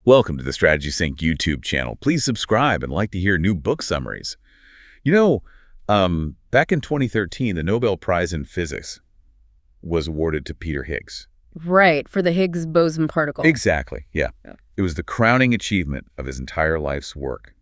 Welcome to the Strategy Sync YouTube channel. Please subscribe and like to hear new book summaries. You know, back in 2013, the Nobel Prize in Physics was awarded to Peter Higgs. Right, for the Higgs boson particle. Exactly, yeah. It was the crowning achievement of his entire life's work.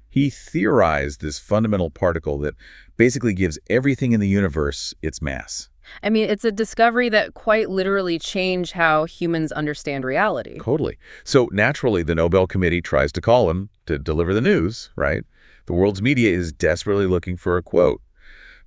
He theorized this fundamental particle that basically gives everything in the universe its mass. I mean, it's a discovery that quite literally changed how humans understand reality. Totally. So naturally, the Nobel Committee tries to call him to deliver the news, right? The world's media is desperately looking for a quote.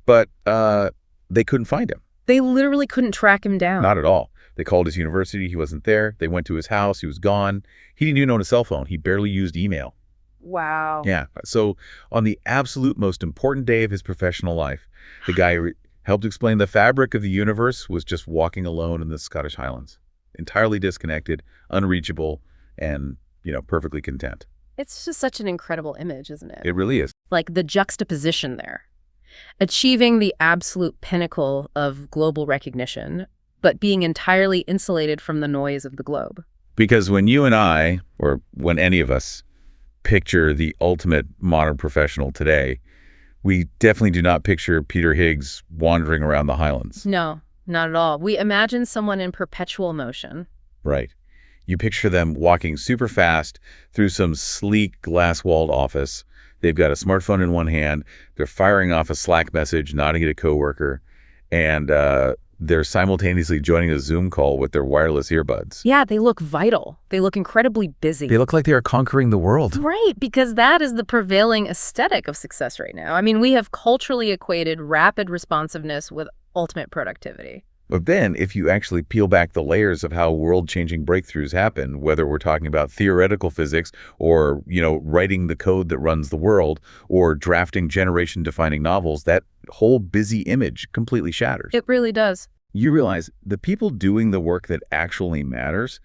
But they couldn't find him. They literally couldn't track him down. Not at all. They called his university. He wasn't there. They went to his house. He was gone. He didn't even own a cell phone. He barely used email. Wow. Yeah. So on the absolute most important day of his professional life, the guy helped explain the fabric of the universe was just walking alone in the Scottish Highlands, entirely disconnected, unreachable, and, perfectly content. It's just such an incredible image, isn't it? It really is. Like the juxtaposition there. Achieving the absolute pinnacle of global recognition, but being entirely insulated from the noise of the globe. Because when you and I, or when any of us, picture the ultimate modern professional today, we definitely do not picture Peter Higgs wandering around the Highlands. No, not at all. We imagine someone in perpetual motion. Right. You picture them walking super fast through some sleek glass-walled office. They've got a smartphone in one hand. They're firing off a Slack message, nodding at a coworker, and they're simultaneously joining a Zoom call with their wireless earbuds. Yeah, they look vital. They look incredibly busy. They look like they are conquering the world. Right, because that is the prevailing aesthetic of success right now. I mean, we have culturally equated rapid responsiveness with ultimate productivity. But then, if you actually peel back the layers of how world-changing breakthroughs happen, whether we're talking about theoretical physics or, writing the code that runs the world or drafting generation-defining novels, that whole busy image completely shatters. It really does. You realize the people doing the work that actually matters,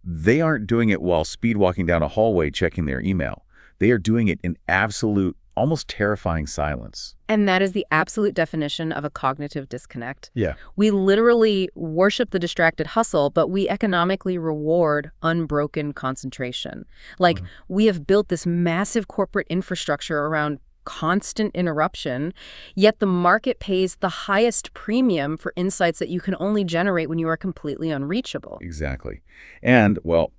they aren't doing it while speed walking down a hallway checking their email. They are doing it in absolute, almost terrifying silence. And that is the absolute definition of a cognitive disconnect. Yeah. We literally worship the distracted hustle, but we economically reward unbroken concentration. Like, we have built this massive corporate infrastructure around constant interruption, yet the market pays the highest premium for insights that you can only generate when you are completely unreachable. Exactly. And, well,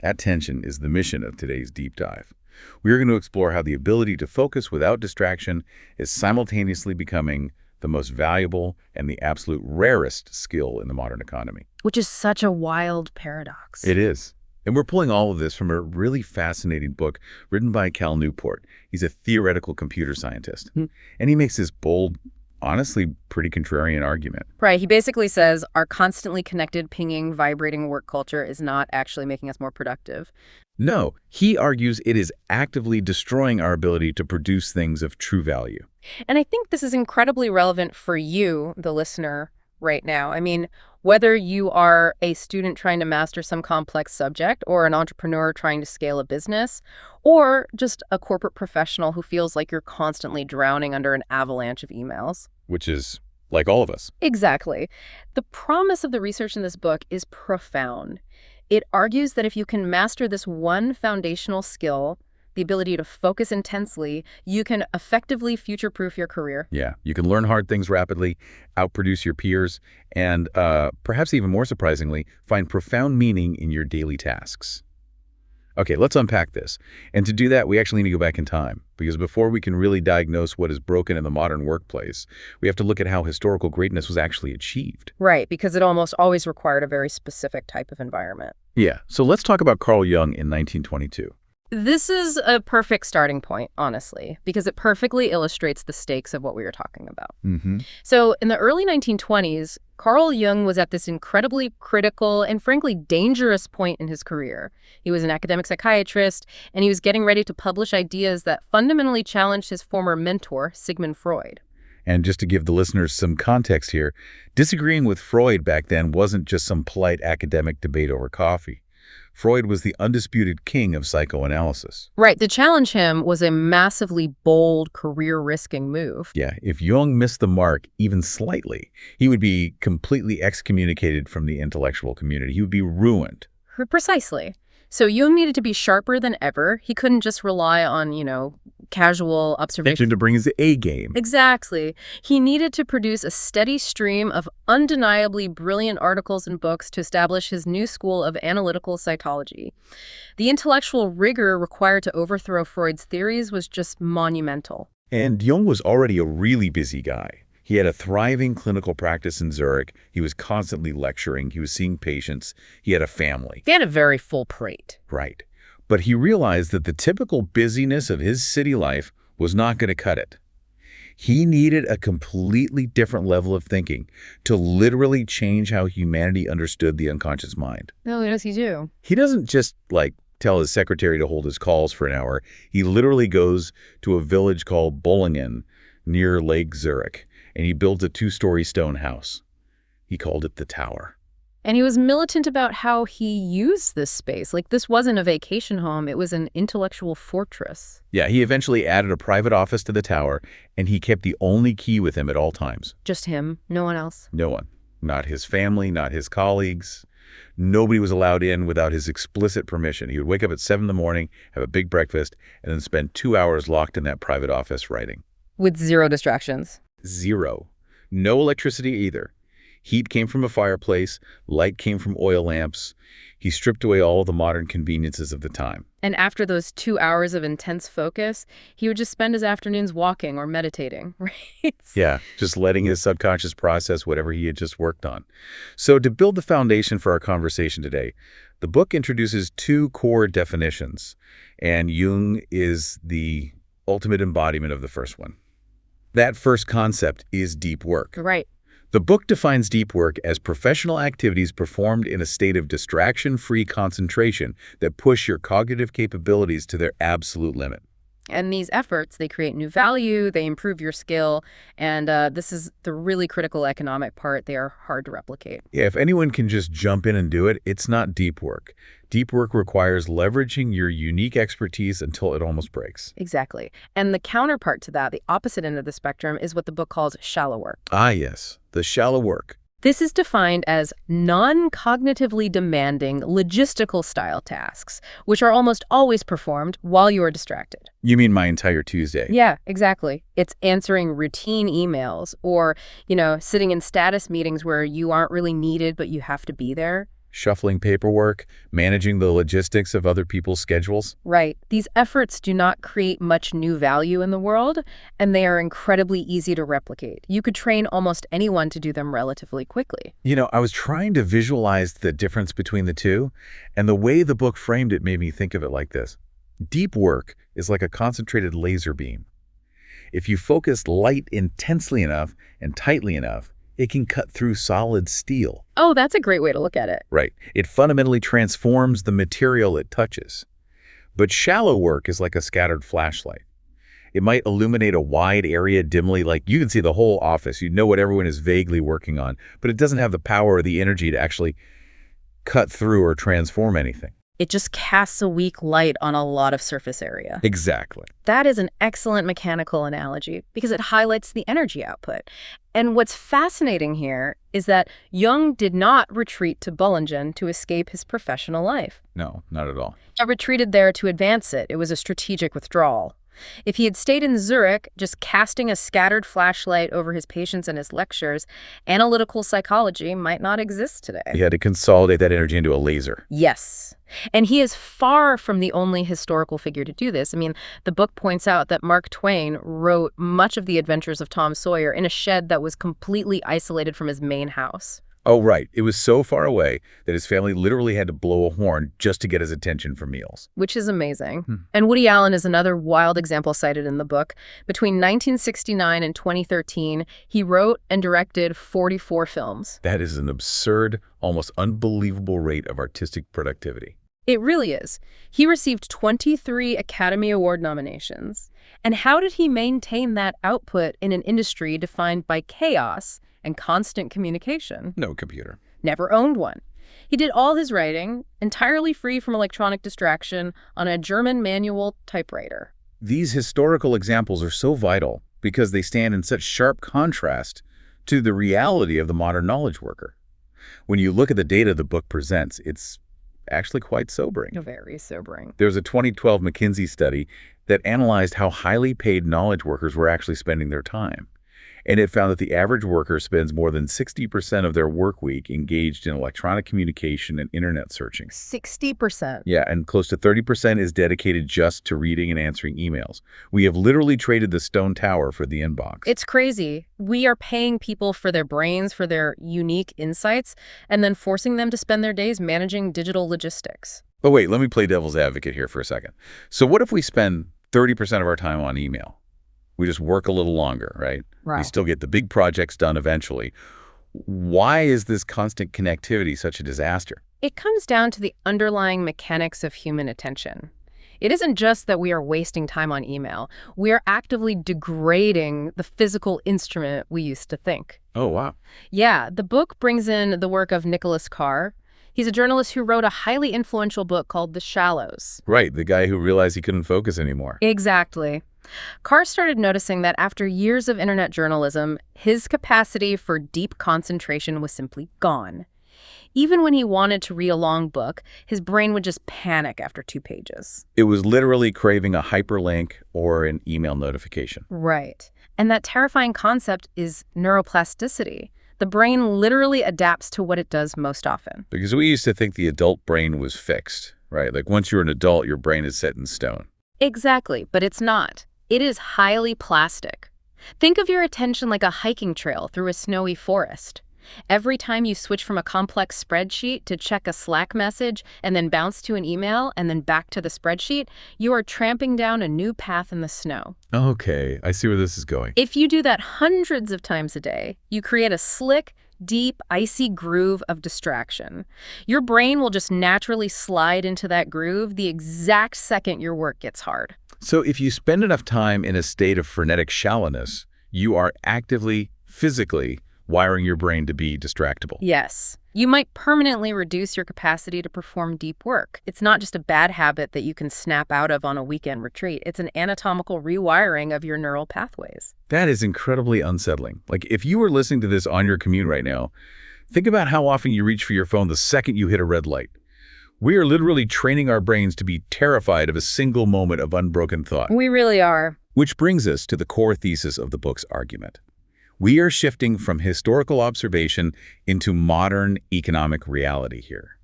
that tension is the mission of today's deep dive. We're going to explore how the ability to focus without distraction is simultaneously becoming the most valuable and the absolute rarest skill in the modern economy. Which is such a wild paradox. It is. And we're pulling all of this from a really fascinating book written by Cal Newport. He's a theoretical computer scientist. And he makes this bold, honestly pretty contrarian argument. Right. He basically says our constantly connected, pinging, vibrating work culture is not actually making us more productive. No, he argues it is actively destroying our ability to produce things of true value. And I think this is incredibly relevant for you, the listener, right now. I mean, whether you are a student trying to master some complex subject or an entrepreneur trying to scale a business, or just a corporate professional who feels like you're constantly drowning under an avalanche of emails. Which is like all of us. Exactly. The promise of the research in this book is profound. It argues that if you can master this one foundational skill, the ability to focus intensely, you can effectively future-proof your career. Yeah, you can learn hard things rapidly, outproduce your peers, and perhaps even more surprisingly, find profound meaning in your daily tasks. Okay, let's unpack this. And to do that, we actually need to go back in time, because before we can really diagnose what is broken in the modern workplace, we have to look at how historical greatness was actually achieved. Right, because it almost always required a very specific type of environment. Yeah, so let's talk about Carl Jung in 1922. This is a perfect starting point, honestly, because it perfectly illustrates the stakes of what we were talking about. So in the early 1920s, Carl Jung was at this incredibly critical and frankly dangerous point in his career. He was an academic psychiatrist, and he was getting ready to publish ideas that fundamentally challenged his former mentor, Sigmund Freud. And just to give the listeners some context here, disagreeing with Freud back then wasn't just some polite academic debate over coffee. Freud was the undisputed king of psychoanalysis. Right. To challenge him was a massively bold, career-risking move. Yeah, if Jung missed the mark even slightly, he would be completely excommunicated from the intellectual community. He would be ruined. Precisely. So Jung needed to be sharper than ever. He couldn't just rely on, casual observation. To bring his A game. Exactly. He needed to produce a steady stream of undeniably brilliant articles and books to establish his new school of analytical psychology. The intellectual rigor required to overthrow Freud's theories was just monumental. And Jung was already a really busy guy. He had a thriving clinical practice in Zurich. He was constantly lecturing. He was seeing patients. He had a family. He had a very full plate. Right. But he realized that the typical busyness of his city life was not going to cut it. He needed a completely different level of thinking to literally change how humanity understood the unconscious mind. No, what does he do? He doesn't just, tell his secretary to hold his calls for an hour. He literally goes to a village called Bollingen near Lake Zurich, and he builds a 2-story stone house. He called it the Tower. And he was militant about how he used this space. This wasn't a vacation home. It was an intellectual fortress. Yeah, he eventually added a private office to the tower, and he kept the only key with him at all times. Just him, no one else. No one. Not his family, not his colleagues. Nobody was allowed in without his explicit permission. He would wake up at 7 in the morning, have a big breakfast, and then spend 2 hours locked in that private office writing. With zero distractions. Zero. No electricity either. Heat came from a fireplace. Light came from oil lamps. He stripped away all the modern conveniences of the time. And after those 2 hours of intense focus, he would just spend his afternoons walking or meditating, right? Yeah, just letting his subconscious process whatever he had just worked on. So to build the foundation for our conversation today, the book introduces 2 core definitions, and Jung is the ultimate embodiment of the first one. That first concept is deep work. Right. The book defines deep work as professional activities performed in a state of distraction-free concentration that push your cognitive capabilities to their absolute limit. And these efforts, they create new value, they improve your skill, and this is the really critical economic part. They are hard to replicate. Yeah, if anyone can just jump in and do it, it's not deep work. Deep work requires leveraging your unique expertise until it almost breaks. Exactly. And the counterpart to that, the opposite end of the spectrum, is what the book calls shallow work. Ah, yes, the shallow work. This is defined as non-cognitively demanding, logistical-style tasks, which are almost always performed while you are distracted. You mean my entire Tuesday? Yeah, exactly. It's answering routine emails or, sitting in status meetings where you aren't really needed, but you have to be there. Shuffling paperwork, managing the logistics of other people's schedules. Right. These efforts do not create much new value in the world, and they are incredibly easy to replicate. You could train almost anyone to do them relatively quickly. I was trying to visualize the difference between the two, and the way the book framed it made me think of it like this. Deep work is like a concentrated laser beam. If you focus light intensely enough and tightly enough, it can cut through solid steel. Oh, that's a great way to look at it. Right. It fundamentally transforms the material it touches. But shallow work is like a scattered flashlight. It might illuminate a wide area dimly, like you can see the whole office. You know what everyone is vaguely working on, but it doesn't have the power or the energy to actually cut through or transform anything. It just casts a weak light on a lot of surface area. Exactly. That is an excellent mechanical analogy because it highlights the energy output. And what's fascinating here is that Jung did not retreat to Bollingen to escape his professional life. No, not at all. He retreated there to advance it. It was a strategic withdrawal. If he had stayed in Zurich, just casting a scattered flashlight over his patients and his lectures, analytical psychology might not exist today. He had to consolidate that energy into a laser. Yes. And he is far from the only historical figure to do this. I mean, the book points out that Mark Twain wrote much of the adventures of Tom Sawyer in a shed that was completely isolated from his main house. Oh, right. It was so far away that his family literally had to blow a horn just to get his attention for meals. Which is amazing. And Woody Allen is another wild example cited in the book. Between 1969 and 2013, he wrote and directed 44 films. That is an absurd, almost unbelievable rate of artistic productivity. It really is. He received 23 Academy Award nominations. And how did he maintain that output in an industry defined by chaos and constant communication? No computer. Never owned one. He did all his writing, entirely free from electronic distraction, on a German manual typewriter. These historical examples are so vital because they stand in such sharp contrast to the reality of the modern knowledge worker. When you look at the data the book presents, it's actually quite sobering. Very sobering. There was a 2012 McKinsey study that analyzed how highly paid knowledge workers were actually spending their time. And it found that the average worker spends more than 60% of their work week engaged in electronic communication and internet searching. 60%. Yeah, and close to 30% is dedicated just to reading and answering emails. We have literally traded the stone tower for the inbox. It's crazy. We are paying people for their brains, for their unique insights, and then forcing them to spend their days managing digital logistics. But wait, let me play devil's advocate here for a second. So what if we spend 30% of our time on email? We just work a little longer, right? Right. We still get the big projects done eventually. Why is this constant connectivity such a disaster? It comes down to the underlying mechanics of human attention. It isn't just that we are wasting time on email. We are actively degrading the physical instrument we used to think. Oh, wow. Yeah, the book brings in the work of Nicholas Carr. He's a journalist who wrote a highly influential book called The Shallows. Right, the guy who realized he couldn't focus anymore. Exactly. Carr started noticing that after years of internet journalism, his capacity for deep concentration was simply gone. Even when he wanted to read a long book, his brain would just panic after 2 pages. It was literally craving a hyperlink or an email notification. Right. And that terrifying concept is neuroplasticity. The brain literally adapts to what it does most often. Because we used to think the adult brain was fixed, right? Like once you're an adult, your brain is set in stone. Exactly, but it's not. It is highly plastic. Think of your attention like a hiking trail through a snowy forest. Every time you switch from a complex spreadsheet to check a Slack message and then bounce to an email and then back to the spreadsheet, you are tramping down a new path in the snow. Okay, I see where this is going. If you do that hundreds of times a day, you create a slick, deep, icy groove of distraction. Your brain will just naturally slide into that groove the exact second your work gets hard. So if you spend enough time in a state of frenetic shallowness, you are actively, physically wiring your brain to be distractible. Yes. You might permanently reduce your capacity to perform deep work. It's not just a bad habit that you can snap out of on a weekend retreat. It's an anatomical rewiring of your neural pathways. That is incredibly unsettling. Like if you were listening to this on your commute right now, think about how often you reach for your phone the second you hit a red light. We are literally training our brains to be terrified of a single moment of unbroken thought. We really are. Which brings us to the core thesis of the book's argument. We are shifting from historical observation into modern economic reality here.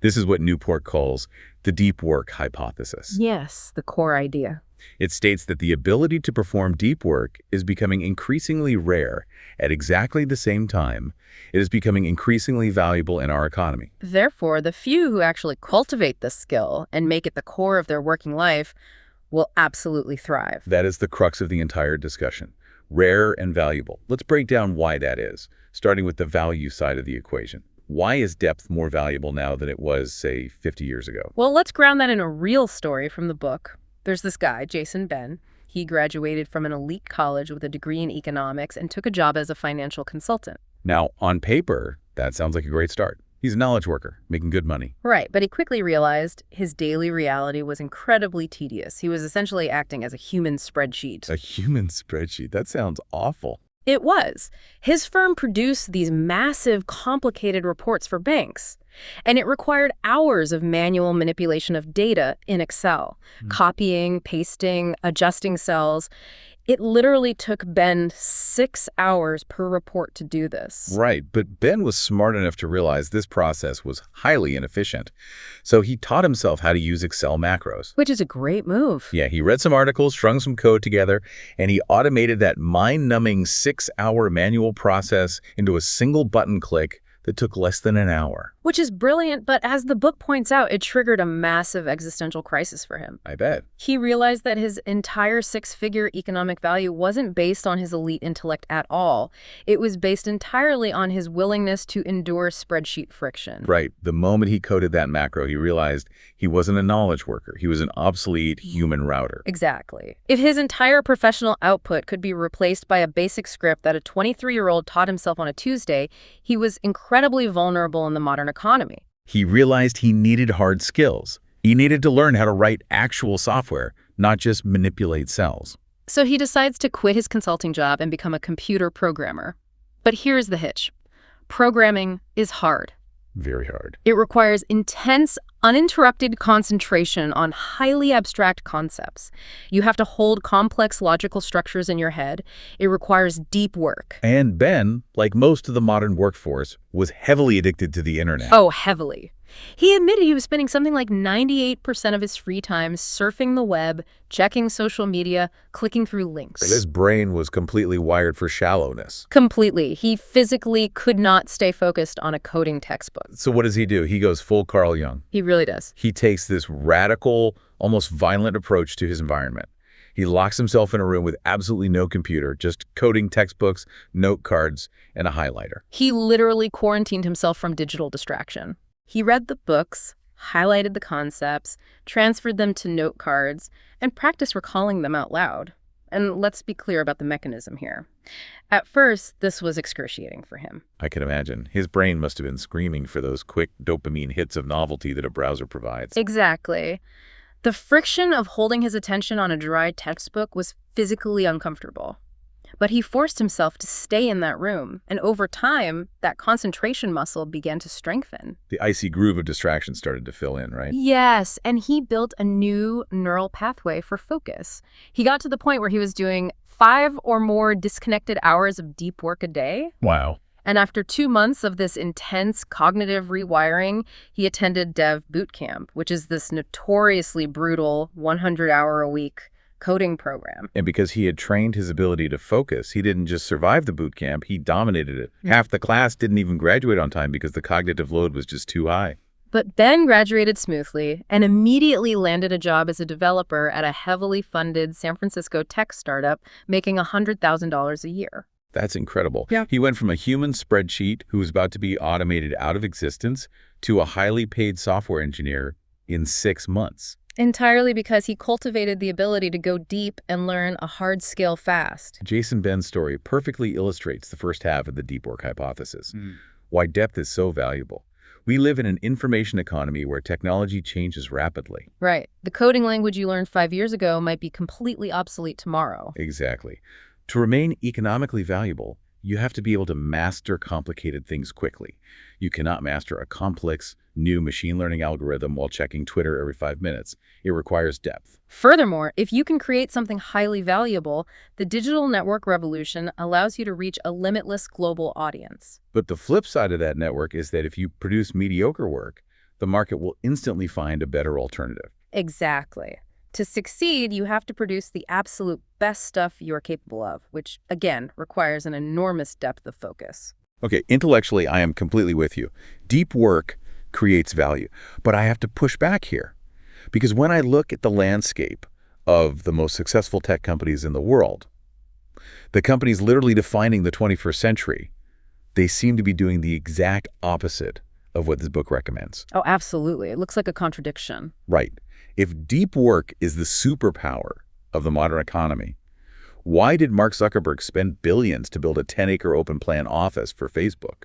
This is what Newport calls the deep work hypothesis. Yes, the core idea. It states that the ability to perform deep work is becoming increasingly rare. At exactly the same time, it is becoming increasingly valuable in our economy. Therefore, the few who actually cultivate this skill and make it the core of their working life will absolutely thrive. That is the crux of the entire discussion. Rare and valuable. Let's break down why that is, starting with the value side of the equation. Why is depth more valuable now than it was, say, 50 years ago? Well, let's ground that in a real story from the book. There's this guy, Jason Ben. He graduated from an elite college with a degree in economics and took a job as a financial consultant. Now, on paper, that sounds like a great start. He's a knowledge worker, making good money. Right, but he quickly realized his daily reality was incredibly tedious. He was essentially acting as a human spreadsheet. A human spreadsheet? That sounds awful. It was. His firm produced these massive, complicated reports for banks, and it required hours of manual manipulation of data in Excel, copying, pasting, adjusting cells. It literally took Ben 6 hours per report to do this. Right, but Ben was smart enough to realize this process was highly inefficient. So he taught himself how to use Excel macros. Which is a great move. Yeah, he read some articles, strung some code together, and he automated that mind-numbing 6-hour manual process into a single button click that took less than an hour. Which is brilliant, but as the book points out, it triggered a massive existential crisis for him. I bet. He realized that his entire 6-figure economic value wasn't based on his elite intellect at all. It was based entirely on his willingness to endure spreadsheet friction. Right. The moment he coded that macro, he realized he wasn't a knowledge worker. He was an obsolete human router. Exactly. If his entire professional output could be replaced by a basic script that a 23-year-old taught himself on a Tuesday, he was incredibly vulnerable in the modern economy. He realized he needed hard skills. He needed to learn how to write actual software, not just manipulate cells. So he decides to quit his consulting job and become a computer programmer. But here's the hitch. Programming is hard. Very hard. It requires intense, uninterrupted concentration on highly abstract concepts. You have to hold complex logical structures in your head. It requires deep work. And Ben, like most of the modern workforce, was heavily addicted to the internet. Oh, heavily. He admitted he was spending something like 98% of his free time surfing the web, checking social media, clicking through links. His brain was completely wired for shallowness. Completely. He physically could not stay focused on a coding textbook. So what does he do? He goes full Carl Jung. He really does. He takes this radical, almost violent approach to his environment. He locks himself in a room with absolutely no computer, just coding textbooks, note cards, and a highlighter. He literally quarantined himself from digital distraction. He read the books, highlighted the concepts, transferred them to note cards, and practiced recalling them out loud. And let's be clear about the mechanism here. At first, this was excruciating for him. I can imagine. His brain must have been screaming for those quick dopamine hits of novelty that a browser provides. Exactly. The friction of holding his attention on a dry textbook was physically uncomfortable. But he forced himself to stay in that room, and over time, that concentration muscle began to strengthen. The icy groove of distraction started to fill in, right? Yes, and he built a new neural pathway for focus. He got to the point where he was doing 5 or more disconnected hours of deep work a day. Wow. And after 2 months of this intense cognitive rewiring, he attended Dev Boot Camp, which is this notoriously brutal 100-hour-a-week coding program. And because he had trained his ability to focus, he didn't just survive the boot camp, he dominated it. Half the class didn't even graduate on time because the cognitive load was just too high. But Ben graduated smoothly and immediately landed a job as a developer at a heavily funded San Francisco tech startup, making $100,000 a year. That's incredible. Yeah. He went from a human spreadsheet who was about to be automated out of existence to a highly paid software engineer in 6 months. Entirely because he cultivated the ability to go deep and learn a hard skill fast. Jason Ben's story perfectly illustrates the first half of the deep work hypothesis, why depth is so valuable. We live in an information economy where technology changes rapidly. Right. The coding language you learned 5 years ago might be completely obsolete tomorrow. Exactly. To remain economically valuable, you have to be able to master complicated things quickly. You cannot master a complex, new machine learning algorithm while checking Twitter every 5 minutes. It requires depth. Furthermore, if you can create something highly valuable, the digital network revolution allows you to reach a limitless global audience. But the flip side of that network is that if you produce mediocre work, the market will instantly find a better alternative. Exactly. To succeed, you have to produce the absolute best stuff you are capable of, which, again, requires an enormous depth of focus. Okay, intellectually, I am completely with you. Deep work creates value, but I have to push back here. Because when I look at the landscape of the most successful tech companies in the world, the companies literally defining the 21st century, they seem to be doing the exact opposite of what this book recommends. Oh, absolutely. It looks like a contradiction. Right. If deep work is the superpower of the modern economy, why did Mark Zuckerberg spend billions to build a 10-acre open plan office for Facebook?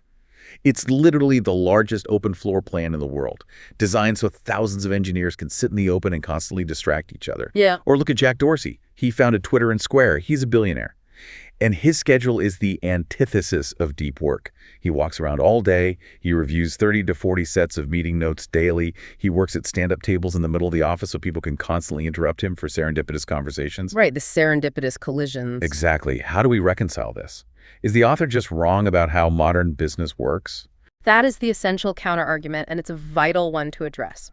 It's literally the largest open floor plan in the world, designed so thousands of engineers can sit in the open and constantly distract each other. Yeah. Or look at Jack Dorsey. He founded Twitter and Square. He's a billionaire. And his schedule is the antithesis of deep work. He walks around all day. He reviews 30 to 40 sets of meeting notes daily. He works at stand-up tables in the middle of the office so people can constantly interrupt him for serendipitous conversations. Right, the serendipitous collisions. Exactly. How do we reconcile this? Is the author just wrong about how modern business works? That is the essential counterargument, and it's a vital one to address.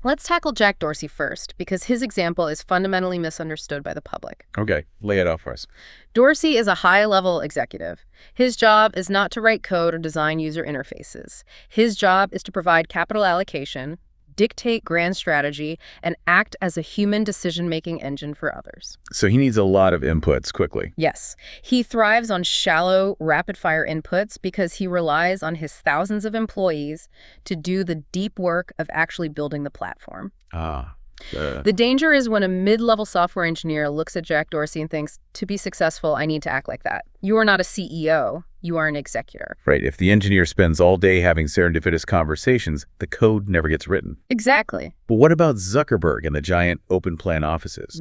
Let's tackle Jack Dorsey first, because his example is fundamentally misunderstood by the public. Okay, lay it out for us. Dorsey is a high-level executive. His job is not to write code or design user interfaces. His job is to provide capital allocation, dictate grand strategy, and act as a human decision-making engine for others. So he needs a lot of inputs quickly. Yes. He thrives on shallow, rapid-fire inputs because he relies on his thousands of employees to do the deep work of actually building the platform. The danger is when a mid-level software engineer looks at Jack Dorsey and thinks, to be successful, I need to act like that. You are not a CEO. You are an executor. Right. If the engineer spends all day having serendipitous conversations, the code never gets written. Exactly. But what about Zuckerberg and the giant open plan offices?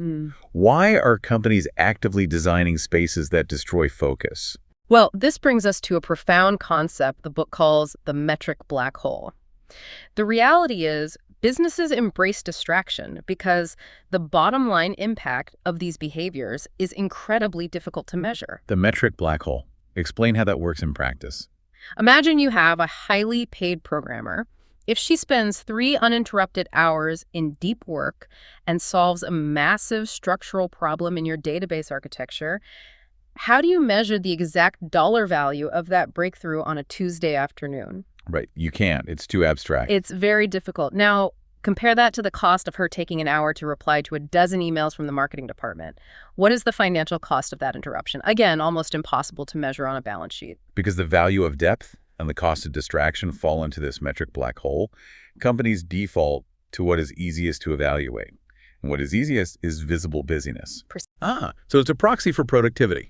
Why are companies actively designing spaces that destroy focus? Well, this brings us to a profound concept the book calls the metric black hole. The reality is, businesses embrace distraction because the bottom line impact of these behaviors is incredibly difficult to measure. The metric black hole. Explain how that works in practice. Imagine you have a highly paid programmer. If she spends 3 uninterrupted hours in deep work and solves a massive structural problem in your database architecture, how do you measure the exact dollar value of that breakthrough on a Tuesday afternoon? Right. You can't. It's too abstract. It's very difficult. Now, compare that to the cost of her taking an hour to reply to a dozen emails from the marketing department. What is the financial cost of that interruption? Again, almost impossible to measure on a balance sheet. Because the value of depth and the cost of distraction fall into this metric black hole, companies default to what is easiest to evaluate. And what is easiest is visible busyness. So it's a proxy for productivity.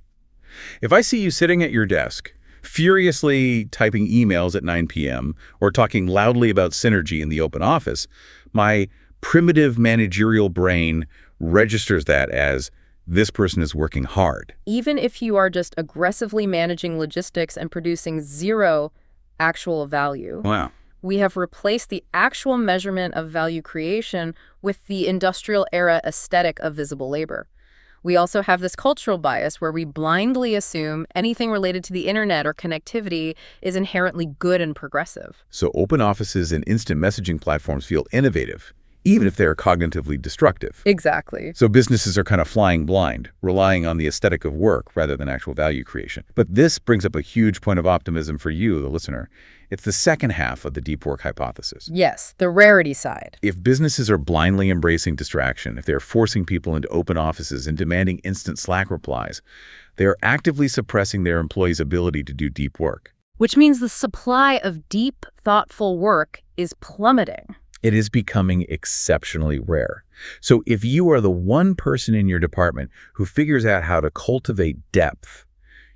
If I see you sitting at your desk, furiously typing emails at 9 p.m. or talking loudly about synergy in the open office, my primitive managerial brain registers that as this person is working hard. Even if you are just aggressively managing logistics and producing zero actual value. Wow. We have replaced the actual measurement of value creation with the industrial era aesthetic of visible labor. We also have this cultural bias where we blindly assume anything related to the internet or connectivity is inherently good and progressive. So open offices and instant messaging platforms feel innovative, even if they're cognitively destructive. Exactly. So businesses are kind of flying blind, relying on the aesthetic of work rather than actual value creation. But this brings up a huge point of optimism for you, the listener. It's the second half of the deep work hypothesis. Yes, the rarity side. If businesses are blindly embracing distraction, if they're forcing people into open offices and demanding instant Slack replies, they are actively suppressing their employees' ability to do deep work. Which means the supply of deep, thoughtful work is plummeting. It is becoming exceptionally rare. So if you are the one person in your department who figures out how to cultivate depth,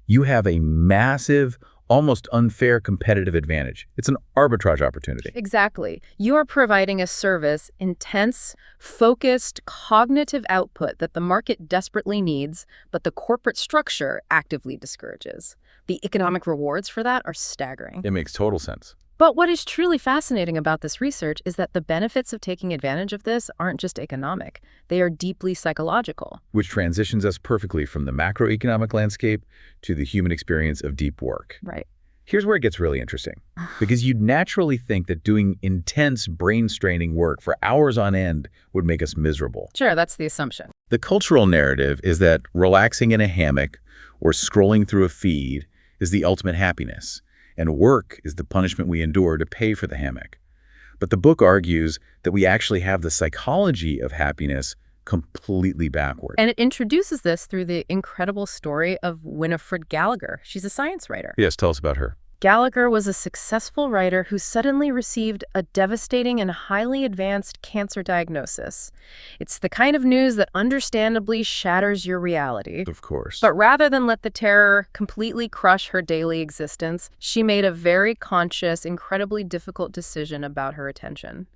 you have a massive, almost unfair competitive advantage. It's an arbitrage opportunity. Exactly. You are providing a service, intense, focused, cognitive output that the market desperately needs, but the corporate structure actively discourages. The economic rewards for that are staggering. It makes total sense. But what is truly fascinating about this research is that the benefits of taking advantage of this aren't just economic. They are deeply psychological. Which transitions us perfectly from the macroeconomic landscape to the human experience of deep work. Right. Here's where it gets really interesting. Because you'd naturally think that doing intense, brain-straining work for hours on end would make us miserable. Sure, that's the assumption. The cultural narrative is that relaxing in a hammock or scrolling through a feed is the ultimate happiness, and work is the punishment we endure to pay for the hammock. But the book argues that we actually have the psychology of happiness completely backward. And it introduces this through the incredible story of Winifred Gallagher. She's a science writer. Yes, tell us about her. Gallagher was a successful writer who suddenly received a devastating and highly advanced cancer diagnosis. It's the kind of news that understandably shatters your reality. Of course. But rather than let the terror completely crush her daily existence, she made a very conscious, incredibly difficult decision about her attention.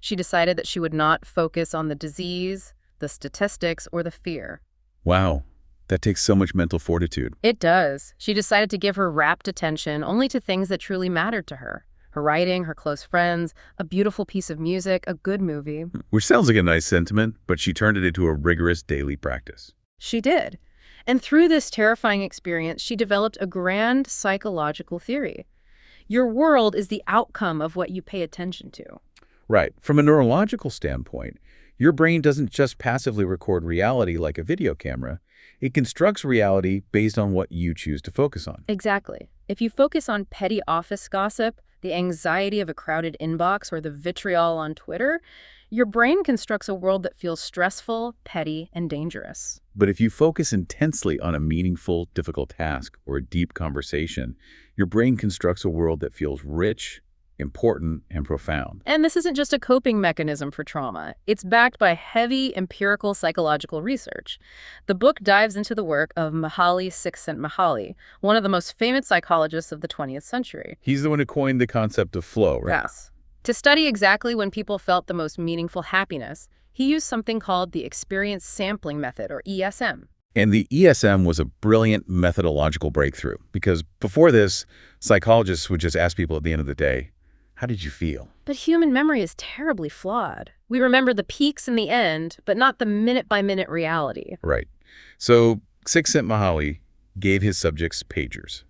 She decided that she would not focus on the disease, the statistics, or the fear. Wow. That takes so much mental fortitude. It does. She decided to give her rapt attention only to things that truly mattered to her. Her writing, her close friends, a beautiful piece of music, a good movie. Which sounds like a nice sentiment, but she turned it into a rigorous daily practice. She did. And through this terrifying experience, she developed a grand psychological theory. Your world is the outcome of what you pay attention to. Right. From a neurological standpoint, your brain doesn't just passively record reality like a video camera. It constructs reality based on what you choose to focus on. Exactly. If you focus on petty office gossip, the anxiety of a crowded inbox, or the vitriol on Twitter, your brain constructs a world that feels stressful, petty, and dangerous. But if you focus intensely on a meaningful, difficult task or a deep conversation, your brain constructs a world that feels rich, important, and profound. And this isn't just a coping mechanism for trauma. It's backed by heavy empirical psychological research. The book dives into the work of Mihaly Csikszentmihalyi, one of the most famous psychologists of the 20th century. He's the one who coined the concept of flow, right? Yes. To study exactly when people felt the most meaningful happiness, he used something called the experience sampling method, or ESM. And the ESM was a brilliant methodological breakthrough because before this, psychologists would just ask people at the end of the day, how did you feel? But human memory is terribly flawed. We remember the peaks in the end, but not the minute-by-minute reality. Right. So Csikszentmihalyi gave his subjects pagers.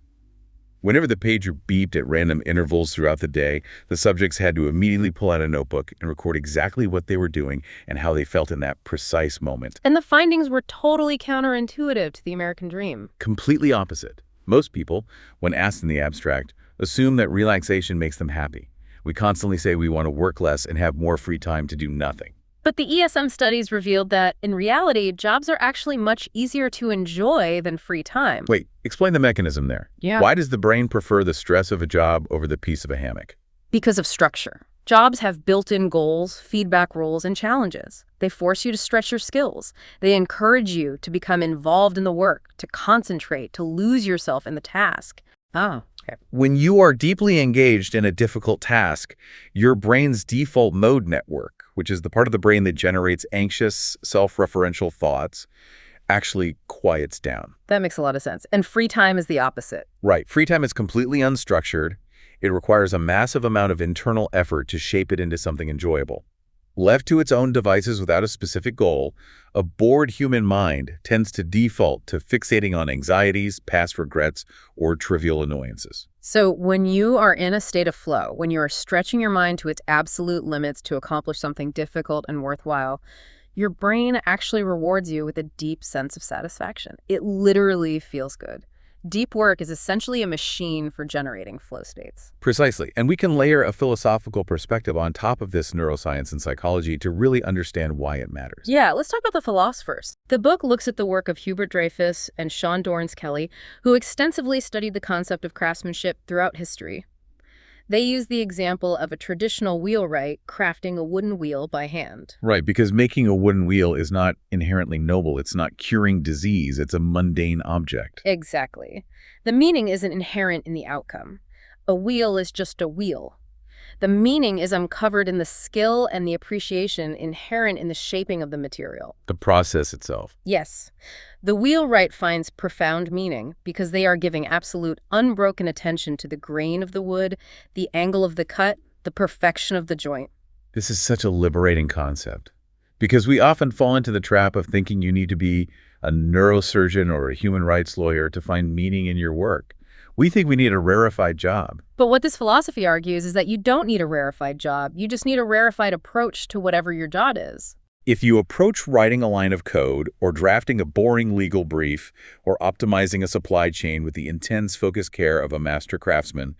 Whenever the pager beeped at random intervals throughout the day, the subjects had to immediately pull out a notebook and record exactly what they were doing and how they felt in that precise moment. And the findings were totally counterintuitive to the American dream. Completely opposite. Most people, when asked in the abstract, assume that relaxation makes them happy. We constantly say we want to work less and have more free time to do nothing. But the ESM studies revealed that, in reality, jobs are actually much easier to enjoy than free time. Wait, explain the mechanism there. Yeah. Why does the brain prefer the stress of a job over the peace of a hammock? Because of structure. Jobs have built-in goals, feedback rules, and challenges. They force you to stretch your skills. They encourage you to become involved in the work, to concentrate, to lose yourself in the task. Oh, okay. When you are deeply engaged in a difficult task, your brain's default mode network, which is the part of the brain that generates anxious, self-referential thoughts, actually quiets down. That makes a lot of sense. And free time is the opposite. Right. Free time is completely unstructured. It requires a massive amount of internal effort to shape it into something enjoyable. Left to its own devices without a specific goal, a bored human mind tends to default to fixating on anxieties, past regrets, or trivial annoyances. So when you are in a state of flow, when you are stretching your mind to its absolute limits to accomplish something difficult and worthwhile, your brain actually rewards you with a deep sense of satisfaction. It literally feels good. Deep work is essentially a machine for generating flow states. Precisely. And we can layer a philosophical perspective on top of this neuroscience and psychology to really understand why it matters. Yeah, let's talk about the philosophers. The book looks at the work of Hubert Dreyfus and Sean Dorrance Kelly, who extensively studied the concept of craftsmanship throughout history. They use the example of a traditional wheelwright crafting a wooden wheel by hand. Right, because making a wooden wheel is not inherently noble. It's not curing disease. It's a mundane object. Exactly. The meaning isn't inherent in the outcome. A wheel is just a wheel. The meaning is uncovered in the skill and the appreciation inherent in the shaping of the material. The process itself. Yes. The wheelwright finds profound meaning because they are giving absolute unbroken attention to the grain of the wood, the angle of the cut, the perfection of the joint. This is such a liberating concept because we often fall into the trap of thinking you need to be a neurosurgeon or a human rights lawyer to find meaning in your work. We think we need a rarefied job. But what this philosophy argues is that you don't need a rarefied job. You just need a rarefied approach to whatever your job is. If you approach writing a line of code or drafting a boring legal brief or optimizing a supply chain with the intense focused care of a master craftsman,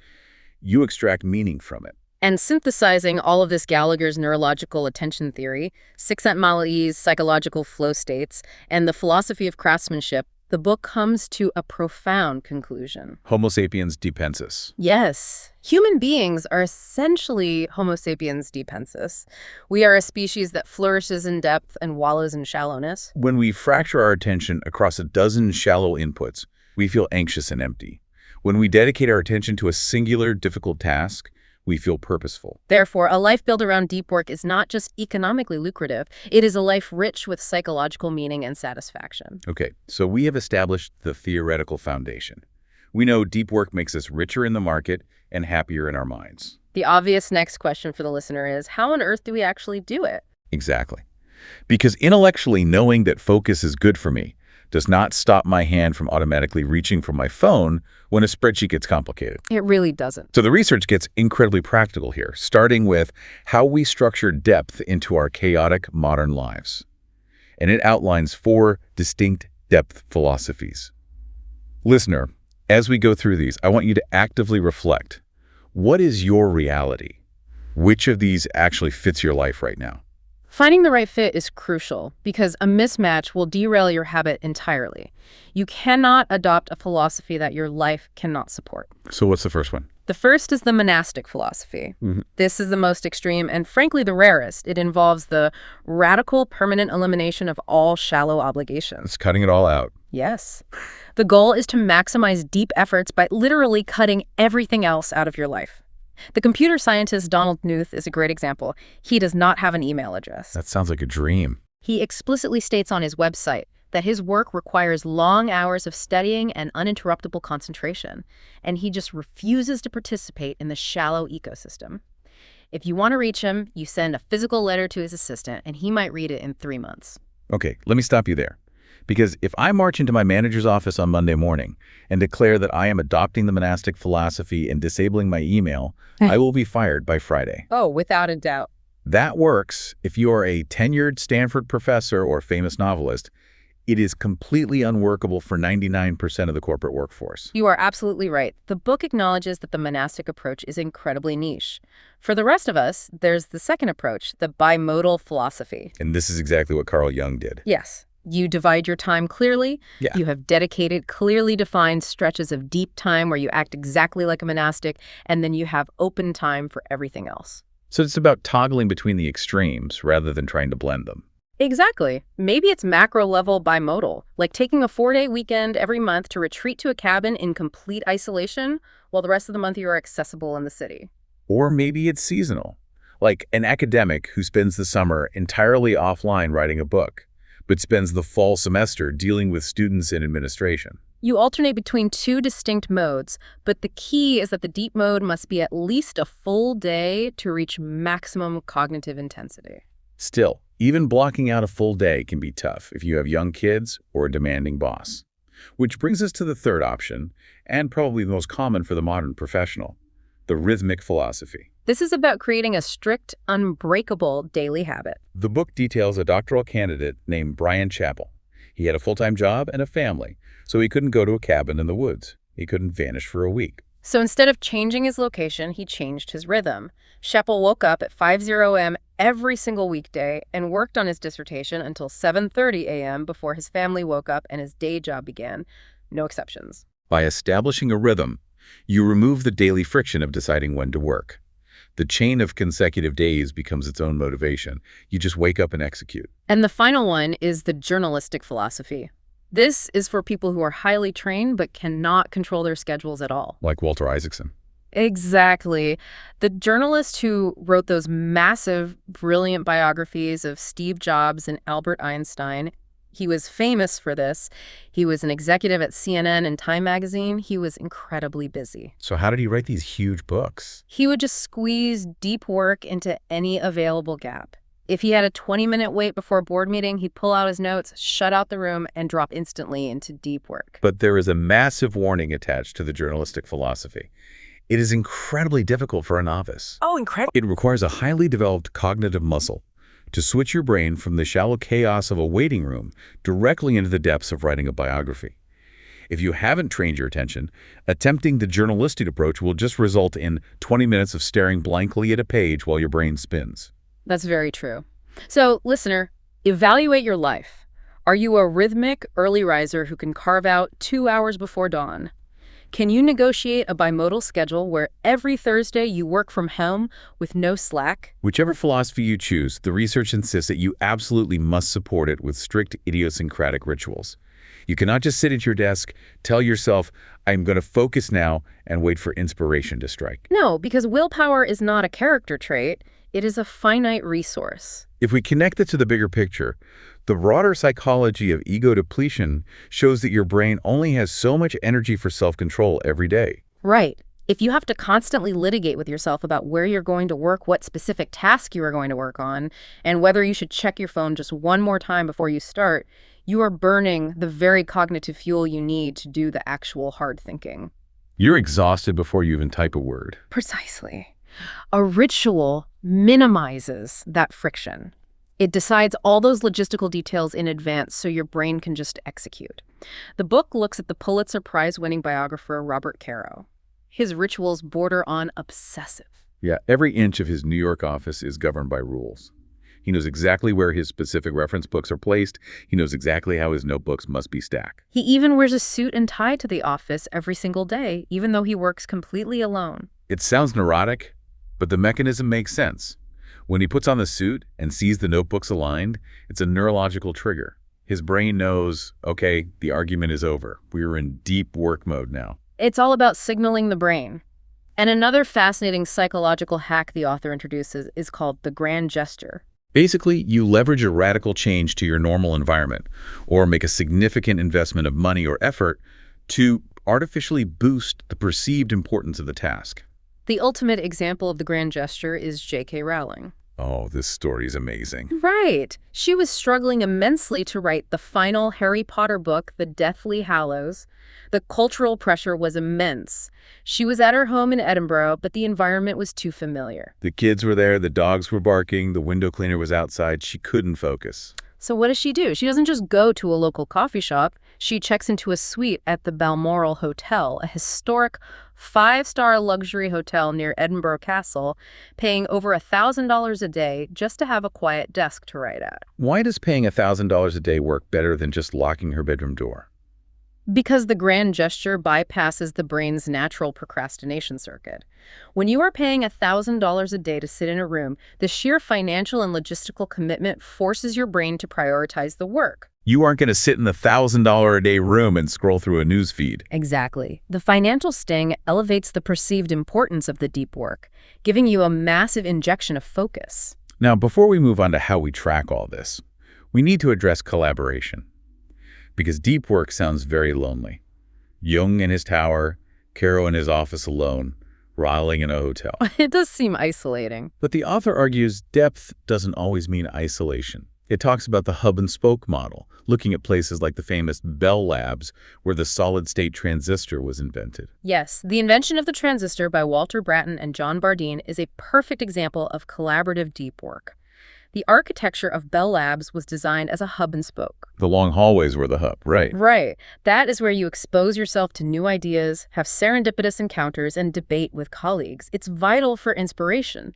you extract meaning from it. And synthesizing all of this Gallagher's neurological attention theory, Csikszentmihalyi's psychological flow states, and the philosophy of craftsmanship, the book comes to a profound conclusion. Homo sapiens depensus. Yes. Human beings are essentially Homo sapiens depensus. We are a species that flourishes in depth and wallows in shallowness. When we fracture our attention across a dozen shallow inputs, we feel anxious and empty. When we dedicate our attention to a singular, difficult task, we feel purposeful. Therefore, a life built around deep work is not just economically lucrative. It is a life rich with psychological meaning and satisfaction. Okay, so we have established the theoretical foundation. We know deep work makes us richer in the market and happier in our minds. The obvious next question for the listener is, how on earth do we actually do it? Exactly. Because intellectually knowing that focus is good for me does not stop my hand from automatically reaching for my phone when a spreadsheet gets complicated. It really doesn't. So the research gets incredibly practical here, starting with how we structure depth into our chaotic modern lives. And it outlines 4 distinct depth philosophies. Listener, as we go through these, I want you to actively reflect. What is your reality? Which of these actually fits your life right now? Finding the right fit is crucial because a mismatch will derail your habit entirely. You cannot adopt a philosophy that your life cannot support. So what's the first one? The first is the monastic philosophy. This is the most extreme and frankly the rarest. It involves the radical permanent elimination of all shallow obligations. It's cutting it all out. Yes. The goal is to maximize deep efforts by literally cutting everything else out of your life. The computer scientist Donald Knuth is a great example. He does not have an email address. That sounds like a dream. He explicitly states on his website that his work requires long hours of studying and uninterruptible concentration, and he just refuses to participate in the shallow ecosystem. If you want to reach him, you send a physical letter to his assistant, and he might read it in 3 months. Okay, let me stop you there. Because if I march into my manager's office on Monday morning and declare that I am adopting the monastic philosophy and disabling my email, I will be fired by Friday. Oh, without a doubt. That works if you are a tenured Stanford professor or famous novelist. It is completely unworkable for 99% of the corporate workforce. You are absolutely right. The book acknowledges that the monastic approach is incredibly niche. For the rest of us, there's the second approach, the bimodal philosophy. And this is exactly what Carl Jung did. Yes. You divide your time clearly. Yeah. You have dedicated, clearly defined stretches of deep time where you act exactly like a monastic, and then you have open time for everything else. So it's about toggling between the extremes rather than trying to blend them. Exactly. Maybe it's macro-level bimodal, like taking a 4-day weekend every month to retreat to a cabin in complete isolation while the rest of the month you are accessible in the city. Or maybe it's seasonal, like an academic who spends the summer entirely offline writing a book, but spends the fall semester dealing with students in administration. You alternate between two distinct modes, but the key is that the deep mode must be at least a full day to reach maximum cognitive intensity. Still, even blocking out a full day can be tough if you have young kids or a demanding boss. Which brings us to the third option, and probably the most common for the modern professional, the rhythmic philosophy. This is about creating a strict, unbreakable daily habit. The book details a doctoral candidate named Brian Chappell. He had a full-time job and a family, so he couldn't go to a cabin in the woods. He couldn't vanish for a week. So instead of changing his location, he changed his rhythm. Chappell woke up at 5:00 a.m. every single weekday and worked on his dissertation until 7:30 a.m. before his family woke up and his day job began. No exceptions. By establishing a rhythm, you remove the daily friction of deciding when to work. The chain of consecutive days becomes its own motivation. You just wake up and execute. And the final one is the journalistic philosophy. This is for people who are highly trained but cannot control their schedules at all. Like Walter Isaacson. Exactly. The journalist who wrote those massive, brilliant biographies of Steve Jobs and Albert Einstein, he was famous for this. He was an executive at CNN and Time magazine. He was incredibly busy. So how did he write these huge books? He would just squeeze deep work into any available gap. If he had a 20-minute wait before a board meeting, he'd pull out his notes, shut out the room, and drop instantly into deep work. But there is a massive warning attached to the journalistic philosophy. It is incredibly difficult for a novice. Oh, incredible. It requires a highly developed cognitive muscle to switch your brain from the shallow chaos of a waiting room directly into the depths of writing a biography. If you haven't trained your attention, attempting the journalistic approach will just result in 20 minutes of staring blankly at a page while your brain spins. That's very true. So, listener, evaluate your life. Are you a rhythmic early riser who can carve out 2 hours before dawn? Can you negotiate a bimodal schedule where every Thursday you work from home with no slack? Whichever philosophy you choose, the research insists that you absolutely must support it with strict idiosyncratic rituals. You cannot just sit at your desk, tell yourself, I'm going to focus now, and wait for inspiration to strike. No, because willpower is not a character trait. It is a finite resource. If we connect it to the bigger picture, the broader psychology of ego depletion shows that your brain only has so much energy for self-control every day. Right. If you have to constantly litigate with yourself about where you're going to work, what specific task you are going to work on, and whether you should check your phone just one more time before you start, you are burning the very cognitive fuel you need to do the actual hard thinking. You're exhausted before you even type a word. Precisely. A ritual minimizes that friction. It decides all those logistical details in advance so your brain can just execute. The book looks at the Pulitzer Prize-winning biographer Robert Caro. His rituals border on obsessive. Yeah, every inch of his New York office is governed by rules. He knows exactly where his specific reference books are placed. He knows exactly how his notebooks must be stacked. He even wears a suit and tie to the office every single day, even though he works completely alone. It sounds neurotic, but the mechanism makes sense. When he puts on the suit and sees the notebooks aligned, it's a neurological trigger. His brain knows, okay, the argument is over. We're in deep work mode now. It's all about signaling the brain. And another fascinating psychological hack the author introduces is called the grand gesture. Basically, you leverage a radical change to your normal environment or make a significant investment of money or effort to artificially boost the perceived importance of the task. The ultimate example of the grand gesture is J.K. Rowling. Oh, this story is amazing. Right. She was struggling immensely to write the final Harry Potter book, The Deathly Hallows. The cultural pressure was immense. She was at her home in Edinburgh, but the environment was too familiar. The kids were there, the dogs were barking, the window cleaner was outside. She couldn't focus. So what does she do? She doesn't just go to a local coffee shop. She checks into a suite at the Balmoral Hotel, a historic 5-star luxury hotel near Edinburgh Castle, paying over $1,000 a day just to have a quiet desk to write at. Why does paying $1,000 a day work better than just locking her bedroom door? Because the grand gesture bypasses the brain's natural procrastination circuit. When you are paying $1,000 a day to sit in a room, the sheer financial and logistical commitment forces your brain to prioritize the work. You aren't going to sit in the $1,000 a day room and scroll through a news feed. Exactly. The financial sting elevates the perceived importance of the deep work, giving you a massive injection of focus. Now, before we move on to how we track all this, we need to address collaboration. Because deep work sounds very lonely. Jung in his tower, Caro in his office alone, Rowling in a hotel. It does seem isolating. But the author argues depth doesn't always mean isolation. It talks about the hub and spoke model, looking at places like the famous Bell Labs, where the solid-state transistor was invented. Yes, the invention of the transistor by Walter Brattain and John Bardeen is a perfect example of collaborative deep work. The architecture of Bell Labs was designed as a hub and spoke. The long hallways were the hub, right? Right. That is where you expose yourself to new ideas, have serendipitous encounters, and debate with colleagues. It's vital for inspiration.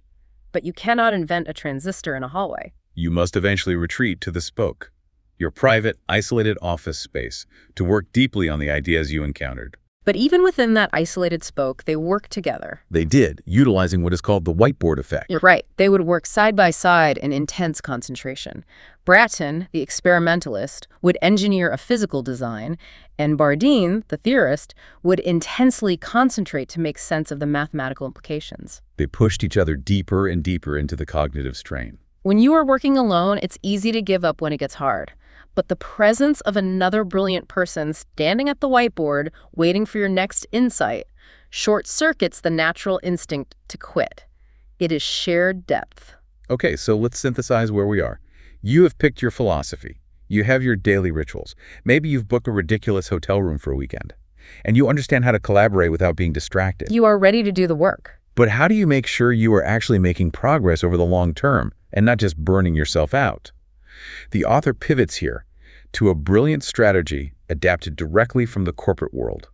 But you cannot invent a transistor in a hallway. You must eventually retreat to the spoke, your private, isolated office space, to work deeply on the ideas you encountered. But even within that isolated spoke, they worked together. They did, utilizing what is called the whiteboard effect. You're right. They would work side by side in intense concentration. Brattain, the experimentalist, would engineer a physical design, and Bardeen, the theorist, would intensely concentrate to make sense of the mathematical implications. They pushed each other deeper and deeper into the cognitive strain. When you are working alone, it's easy to give up when it gets hard. But the presence of another brilliant person standing at the whiteboard, waiting for your next insight, short-circuits the natural instinct to quit. It is shared depth. Okay, so let's synthesize where we are. You have picked your philosophy. You have your daily rituals. Maybe you've booked a ridiculous hotel room for a weekend. And you understand how to collaborate without being distracted. You are ready to do the work. But how do you make sure you are actually making progress over the long term and not just burning yourself out? The author pivots here to a brilliant strategy adapted directly from the corporate world,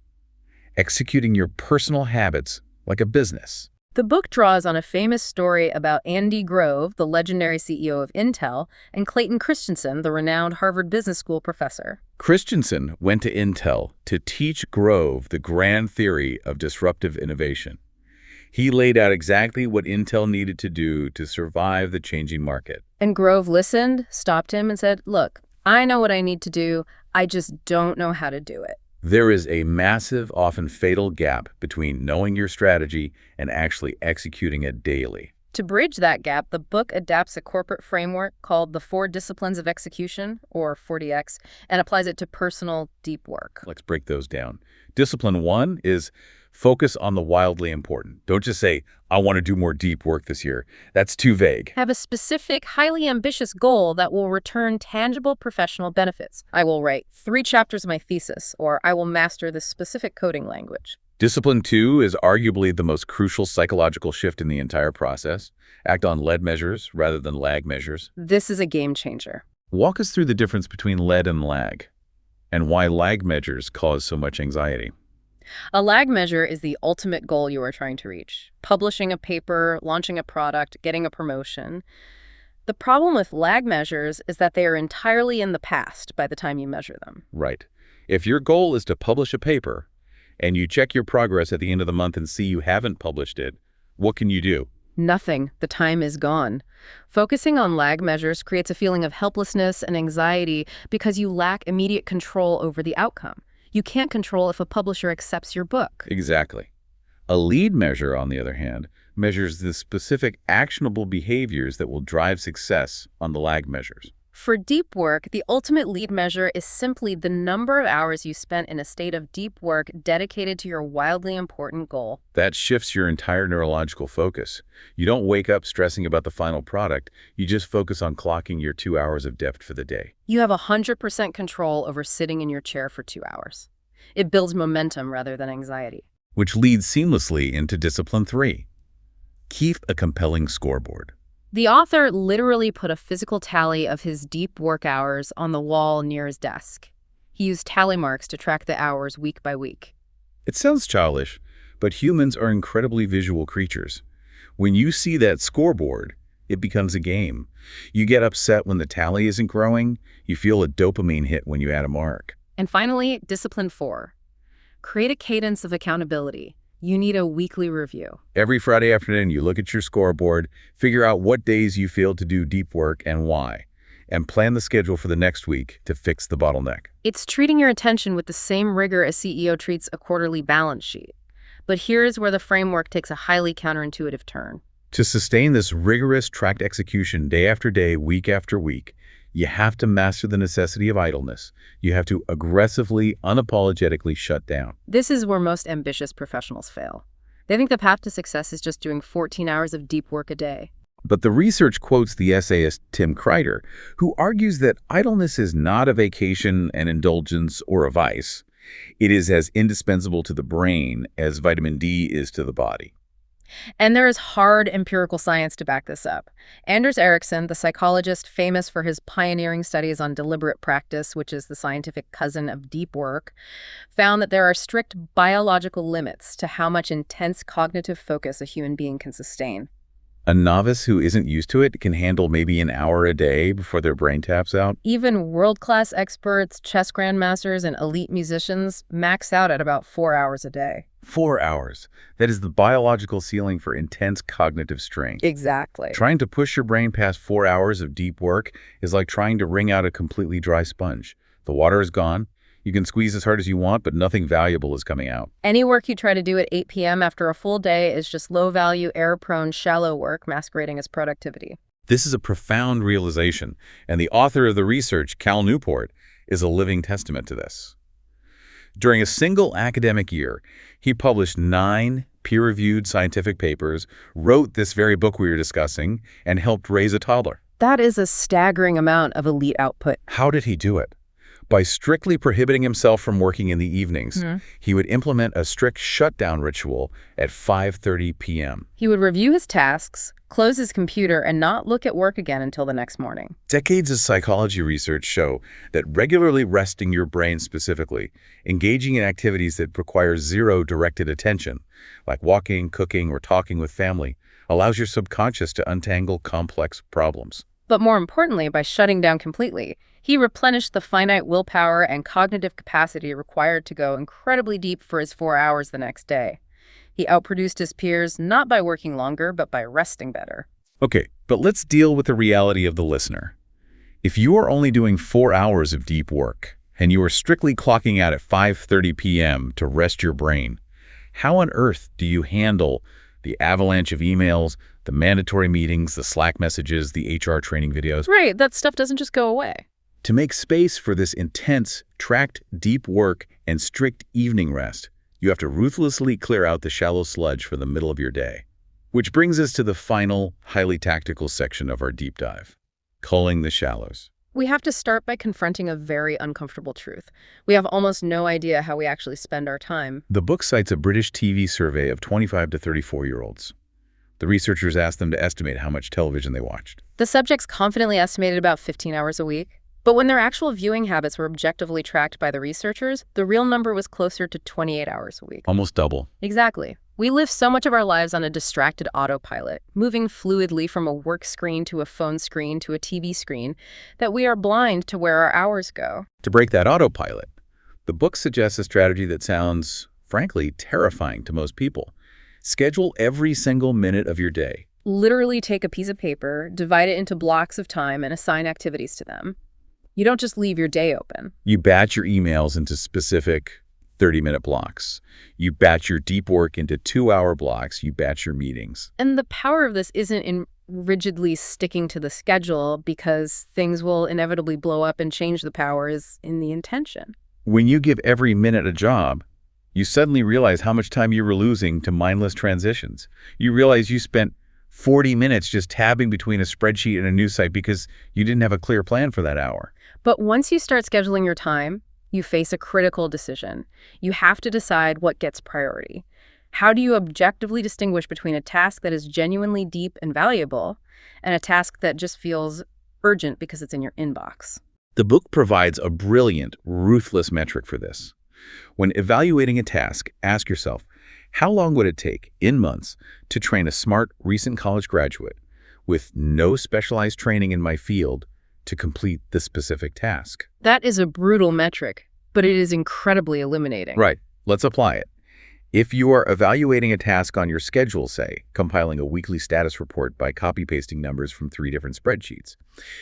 executing your personal habits like a business. The book draws on a famous story about Andy Grove, the legendary CEO of Intel, and Clayton Christensen, the renowned Harvard Business School professor. Christensen went to Intel to teach Grove the grand theory of disruptive innovation. He laid out exactly what Intel needed to do to survive the changing market. And Grove listened, stopped him, and said, "Look, I know what I need to do. I just don't know how to do it." There is a massive, often fatal gap between knowing your strategy and actually executing it daily. To bridge that gap, the book adapts a corporate framework called the 4 Disciplines of Execution, or 4DX, and applies it to personal, deep work. Let's break those down. Discipline 1 is focus on the wildly important. Don't just say, I want to do more deep work this year. That's too vague. Have a specific, highly ambitious goal that will return tangible professional benefits. I will write 3 chapters of my thesis, or I will master this specific coding language. Discipline 2 is arguably the most crucial psychological shift in the entire process. Act on lead measures rather than lag measures. This is a game changer. Walk us through the difference between lead and lag, and why lag measures cause so much anxiety. A lag measure is the ultimate goal you are trying to reach. Publishing a paper, launching a product, getting a promotion. The problem with lag measures is that they are entirely in the past by the time you measure them. Right. If your goal is to publish a paper, and you check your progress at the end of the month and see you haven't published it, what can you do? Nothing. The time is gone. Focusing on lag measures creates a feeling of helplessness and anxiety because you lack immediate control over the outcome. You can't control if a publisher accepts your book. Exactly. A lead measure, on the other hand, measures the specific actionable behaviors that will drive success on the lag measures. For deep work, the ultimate lead measure is simply the number of hours you spent in a state of deep work dedicated to your wildly important goal. That shifts your entire neurological focus. You don't wake up stressing about the final product. You just focus on clocking your 2 hours of depth for the day. You have 100% control over sitting in your chair for 2 hours. It builds momentum rather than anxiety. Which leads seamlessly into discipline 3. Keep a compelling scoreboard. The author literally put a physical tally of his deep work hours on the wall near his desk. He used tally marks to track the hours week by week. It sounds childish, but humans are incredibly visual creatures. When you see that scoreboard, it becomes a game. You get upset when the tally isn't growing. You feel a dopamine hit when you add a mark. And finally, discipline 4. Create a cadence of accountability. You need a weekly review. Every Friday afternoon, you look at your scoreboard, figure out what days you failed to do deep work and why, and plan the schedule for the next week to fix the bottleneck. It's treating your attention with the same rigor a CEO treats a quarterly balance sheet. But here's where the framework takes a highly counterintuitive turn. To sustain this rigorous tracked execution day after day, week after week, you have to master the necessity of idleness. You have to aggressively, unapologetically shut down. This is where most ambitious professionals fail. They think the path to success is just doing 14 hours of deep work a day. But the research quotes the essayist Tim Kreider, who argues that idleness is not a vacation, an indulgence, or a vice. It is as indispensable to the brain as vitamin D is to the body. And there is hard empirical science to back this up. Anders Ericsson, the psychologist famous for his pioneering studies on deliberate practice, which is the scientific cousin of deep work, found that there are strict biological limits to how much intense cognitive focus a human being can sustain. A novice who isn't used to it can handle maybe an hour a day before their brain taps out. Even world-class experts, chess grandmasters, and elite musicians max out at about 4 hours a day. 4 hours. That is the biological ceiling for intense cognitive strain. Exactly. Trying to push your brain past 4 hours of deep work is like trying to wring out a completely dry sponge. The water is gone. You can squeeze as hard as you want, but nothing valuable is coming out. Any work you try to do at 8 p.m. after a full day is just low-value, error-prone, shallow work masquerading as productivity. This is a profound realization, and the author of the research, Cal Newport, is a living testament to this. During a single academic year, he published 9 peer-reviewed scientific papers, wrote this very book we were discussing, and helped raise a toddler. That is a staggering amount of elite output. How did he do it? By strictly prohibiting himself from working in the evenings, he would implement a strict shutdown ritual at 5:30 p.m. He would review his tasks, close his computer, and not look at work again until the next morning. Decades of psychology research show that regularly resting your brain specifically, engaging in activities that require zero directed attention, like walking, cooking, or talking with family, allows your subconscious to untangle complex problems. But more importantly, by shutting down completely, he replenished the finite willpower and cognitive capacity required to go incredibly deep for his 4 hours the next day. He outproduced his peers not by working longer, but by resting better. Okay, but let's deal with the reality of the listener. If you are only doing 4 hours of deep work, and you are strictly clocking out at 5:30 p.m. to rest your brain, how on earth do you handle the avalanche of emails, the mandatory meetings, the Slack messages, the HR training videos? Right, that stuff doesn't just go away. To make space for this intense, tracked, deep work and strict evening rest, you have to ruthlessly clear out the shallow sludge for the middle of your day. Which brings us to the final, highly tactical section of our deep dive, culling the shallows. We have to start by confronting a very uncomfortable truth. We have almost no idea how we actually spend our time. The book cites a British TV survey of 25 to 34-year-olds. The researchers asked them to estimate how much television they watched. The subjects confidently estimated about 15 hours a week. But when their actual viewing habits were objectively tracked by the researchers, the real number was closer to 28 hours a week. Almost double. Exactly. We live so much of our lives on a distracted autopilot, moving fluidly from a work screen to a phone screen to a TV screen, that we are blind to where our hours go. To break that autopilot, the book suggests a strategy that sounds, frankly, terrifying to most people. Schedule every single minute of your day. Literally take a piece of paper, divide it into blocks of time, and assign activities to them. You don't just leave your day open. You batch your emails into specific 30-minute blocks. You batch your deep work into 2-hour blocks. You batch your meetings. And the power of this isn't in rigidly sticking to the schedule, because things will inevitably blow up and change. The power is in the intention. When you give every minute a job, you suddenly realize how much time you were losing to mindless transitions. You realize you spent 40 minutes just tabbing between a spreadsheet and a news site because you didn't have a clear plan for that hour. But once you start scheduling your time, you face a critical decision. You have to decide what gets priority. How do you objectively distinguish between a task that is genuinely deep and valuable and a task that just feels urgent because it's in your inbox? The book provides a brilliant, ruthless metric for this. When evaluating a task, ask yourself, how long would it take, in months, to train a smart, recent college graduate with no specialized training in my field to complete this specific task? That is a brutal metric, but it is incredibly illuminating. Right. Let's apply it. If you are evaluating a task on your schedule, say, compiling a weekly status report by copy-pasting numbers from 3 different spreadsheets,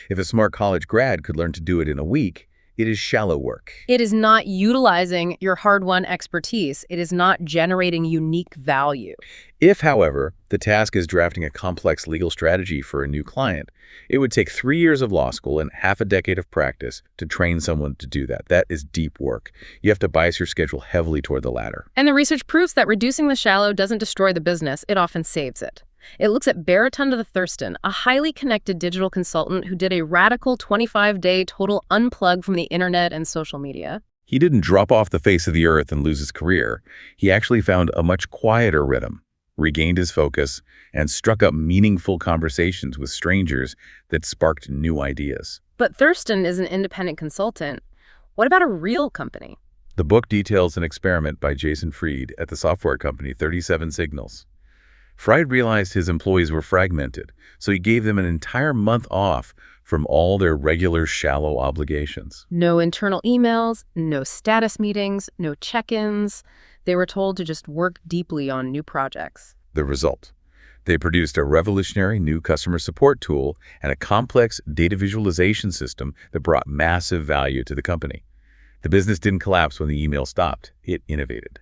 if a smart college grad could learn to do it in a week, it is shallow work. It is not utilizing your hard-won expertise. It is not generating unique value. If, however, the task is drafting a complex legal strategy for a new client, it would take 3 years of law school and half a decade of practice to train someone to do that. That is deep work. You have to bias your schedule heavily toward the latter. And the research proves that reducing the shallow doesn't destroy the business. It often saves it. It looks at Baratunda Thurston, a highly connected digital consultant who did a radical 25-day total unplug from the internet and social media. He didn't drop off the face of the earth and lose his career. He actually found a much quieter rhythm, regained his focus, and struck up meaningful conversations with strangers that sparked new ideas. But Thurston is an independent consultant. What about a real company? The book details an experiment by Jason Fried at the software company 37 Signals. Fried realized his employees were fragmented, so he gave them an entire month off from all their regular shallow obligations. No internal emails, no status meetings, no check-ins. They were told to just work deeply on new projects. The result? They produced a revolutionary new customer support tool and a complex data visualization system that brought massive value to the company. The business didn't collapse when the email stopped. It innovated.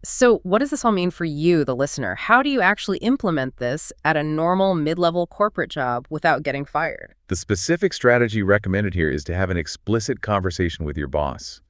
So what does this all mean for you, the listener? How do you actually implement this at a normal mid-level corporate job without getting fired? The specific strategy recommended here is to have an explicit conversation with your boss.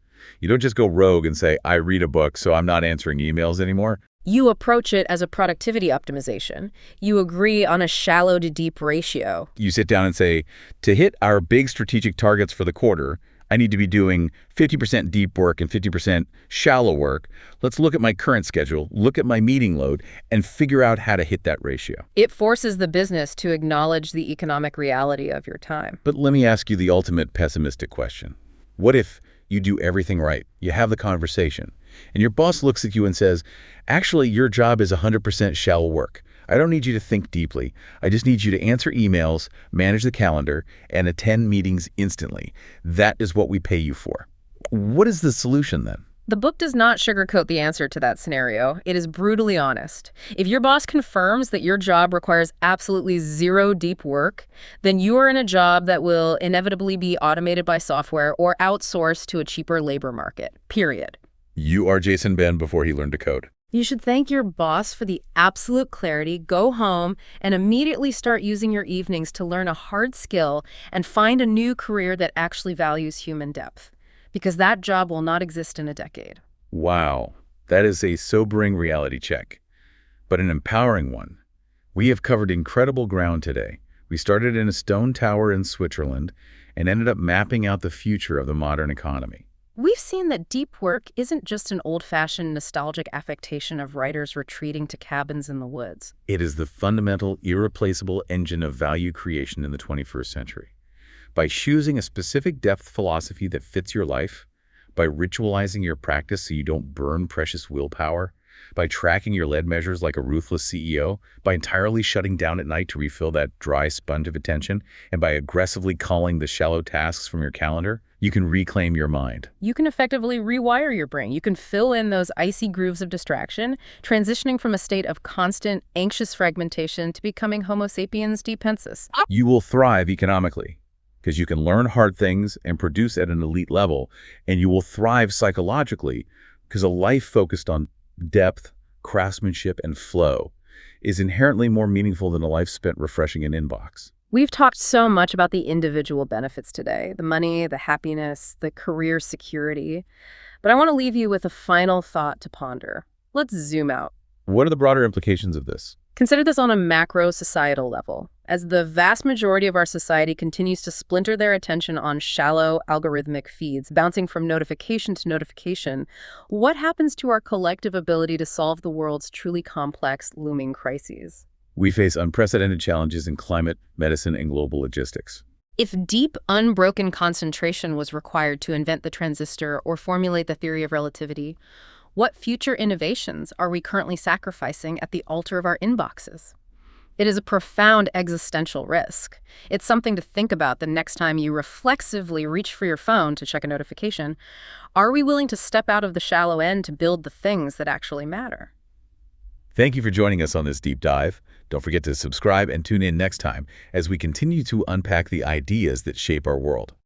You don't just go rogue and say, I read a book, so I'm not answering emails anymore. You approach it as a productivity optimization. You agree on a shallow to deep ratio. You sit down and say, to hit our big strategic targets for the quarter, I need to be doing 50% deep work and 50% shallow work. Let's look at my current schedule, look at my meeting load, and figure out how to hit that ratio. It forces the business to acknowledge the economic reality of your time. But let me ask you the ultimate pessimistic question. What if you do everything right, you have the conversation, and your boss looks at you and says, actually, your job is 100% shallow work. I don't need you to think deeply. I just need you to answer emails, manage the calendar, and attend meetings instantly. That is what we pay you for. What is the solution then? The book does not sugarcoat the answer to that scenario. It is brutally honest. If your boss confirms that your job requires absolutely zero deep work, then you are in a job that will inevitably be automated by software or outsourced to a cheaper labor market, period. You are Jason Ben before he learned to code. You should thank your boss for the absolute clarity, go home, and immediately start using your evenings to learn a hard skill and find a new career that actually values human depth. Because that job will not exist in a decade. Wow, that is a sobering reality check, but an empowering one. We have covered incredible ground today. We started in a stone tower in Switzerland and ended up mapping out the future of the modern economy. We've seen that deep work isn't just an old-fashioned nostalgic affectation of writers retreating to cabins in the woods. It is the fundamental, irreplaceable engine of value creation in the 21st century. By choosing a specific depth philosophy that fits your life, by ritualizing your practice so you don't burn precious willpower, by tracking your lead measures like a ruthless CEO, by entirely shutting down at night to refill that dry sponge of attention, and by aggressively culling the shallow tasks from your calendar, you can reclaim your mind. You can effectively rewire your brain. You can fill in those icy grooves of distraction, transitioning from a state of constant, anxious fragmentation to becoming Homo sapiens depensis. You will thrive economically because you can learn hard things and produce at an elite level, and you will thrive psychologically because a life focused on depth, craftsmanship, and flow is inherently more meaningful than a life spent refreshing an inbox. We've talked so much about the individual benefits today, the money, the happiness, the career security. But I want to leave you with a final thought to ponder. Let's zoom out. What are the broader implications of this? Consider this on a macro societal level. As the vast majority of our society continues to splinter their attention on shallow algorithmic feeds, bouncing from notification to notification, what happens to our collective ability to solve the world's truly complex, looming crises? We face unprecedented challenges in climate, medicine, and global logistics. If deep, unbroken concentration was required to invent the transistor or formulate the theory of relativity, what future innovations are we currently sacrificing at the altar of our inboxes? It is a profound existential risk. It's something to think about the next time you reflexively reach for your phone to check a notification. Are we willing to step out of the shallow end to build the things that actually matter? Thank you for joining us on this deep dive. Don't forget to subscribe and tune in next time as we continue to unpack the ideas that shape our world.